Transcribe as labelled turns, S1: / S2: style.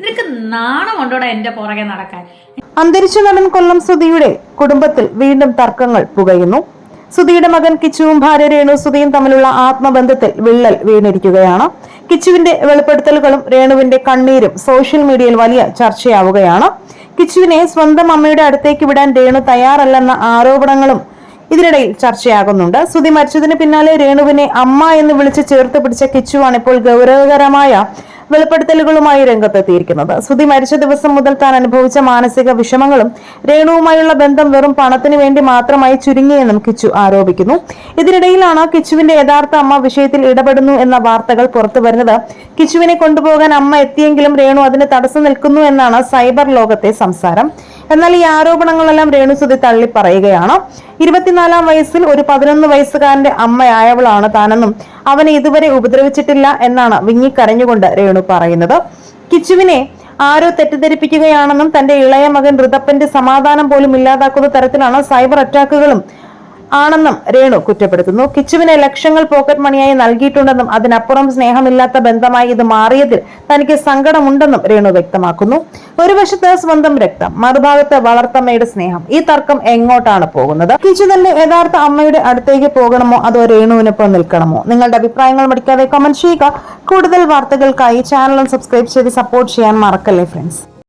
S1: നിനക്ക് നാണമുണ്ടോടാ എന്റെ പുറകെ നടക്കാൻ?
S2: അന്തരിച്ച നടൻ കൊല്ലം സുധിയുടെ കുടുംബത്തിൽ വീണ്ടും തർക്കങ്ങൾ പുകയുന്നു. സുധിയുടെ മകൻ കിച്ചുവും ഭാര്യ രേണു സുധിയും തമ്മിലുള്ള ആത്മബന്ധത്തിൽ വിള്ളൽ വീണിരിക്കുകയാണ്. കിച്ചുവിന്റെ വെളിപ്പെടുത്തലുകളും രേണുവിന്റെ കണ്ണീരും സോഷ്യൽ മീഡിയയിൽ വലിയ ചർച്ചയാവുകയാണ്. കിച്ചുവിനെ സ്വന്തം അമ്മയുടെ അടുത്തേക്ക് വിടാൻ രേണു തയ്യാറല്ലെന്ന ആരോപണങ്ങളും ഇതിനിടയിൽ ചർച്ചയാകുന്നുണ്ട്. സുധി മരിച്ചതിന് പിന്നാലെ രേണുവിനെ അമ്മ എന്ന് വിളിച്ച് ചേർത്ത് പിടിച്ച കിച്ചുവാണ് ഇപ്പോൾ ഗൗരവകരമായ വെളിപ്പെടുത്തലുകളുമായി രംഗത്തെത്തിയിരിക്കുന്നത്. സുധി മരിച്ച ദിവസം മുതൽ താൻ അനുഭവിച്ച മാനസിക വിഷമങ്ങളും രേണുവുമായുള്ള ബന്ധം വെറും പണത്തിന് വേണ്ടി മാത്രമായി ചുരുങ്ങിയെന്നും കിച്ചു ആരോപിക്കുന്നു. ഇതിനിടയിലാണ് കിച്ചുവിന്റെ യഥാർത്ഥ അമ്മ വിഷയത്തിൽ ഇടപെടുന്നു എന്ന വാർത്തകൾ പുറത്തു വരുന്നത്. കിച്ചുവിനെ കൊണ്ടുപോകാൻ അമ്മ എത്തിയെങ്കിലും രേണു അതിന് തടസ്സം നിൽക്കുന്നു എന്നാണ് സൈബർ ലോകത്തെ സംസാരം. എന്നാൽ ഈ ആരോപണങ്ങളെല്ലാം രേണുസുധി തള്ളി പറയുകയാണ്. 24-ാം വയസ്സിൽ ഒരു 11 വയസ്സുകാരന്റെ അമ്മയായവളാണ് താനെന്നും അവനെ ഇതുവരെ ഉപദ്രവിച്ചിട്ടില്ല എന്നാണ് വിങ്ങിക്കരഞ്ഞുകൊണ്ട് രേണു പറയുന്നത്. കിച്ചുവിനെ ആരോ തെറ്റിദ്ധരിപ്പിക്കുകയാണെന്നും തന്റെ ഇളയ മകൻ ഋതപ്പന്റെ സമാധാനം പോലും ഇല്ലാതാക്കുന്ന തരത്തിലാണ് സൈബർ അറ്റാക്കുകളും ആണെന്നും രേണു കുറ്റപ്പെടുത്തുന്നു. കിച്ചുവിനെ ലക്ഷങ്ങൾ പോക്കറ്റ് മണിയായി നൽകിയിട്ടുണ്ടെന്നും അതിനപ്പുറം സ്നേഹമില്ലാത്ത ബന്ധമായി ഇത് മാറിയതിൽ തനിക്ക് സങ്കടമുണ്ടെന്നും രേണു വ്യക്തമാക്കുന്നു. ഒരു വശത്ത് സ്വന്തം രക്തം, മറുഭാഗത്ത് വളർത്തമ്മയുടെ സ്നേഹം. ഈ തർക്കം എങ്ങോട്ടാണ് പോകുന്നത്? കിച്ചു തന്റെ യഥാർത്ഥ അമ്മയുടെ അടുത്തേക്ക് പോകണമോ അതോ രേണുവിനൊപ്പം നിൽക്കണമോ? നിങ്ങളുടെ അഭിപ്രായങ്ങൾ മടിക്കാതെ കമന്റ് ചെയ്യുക. കൂടുതൽ വാർത്തകൾക്കായി ചാനൽ സബ്സ്ക്രൈബ് ചെയ്ത് സപ്പോർട്ട് ചെയ്യാൻ മറക്കല്ലേ ഫ്രണ്ട്സ്.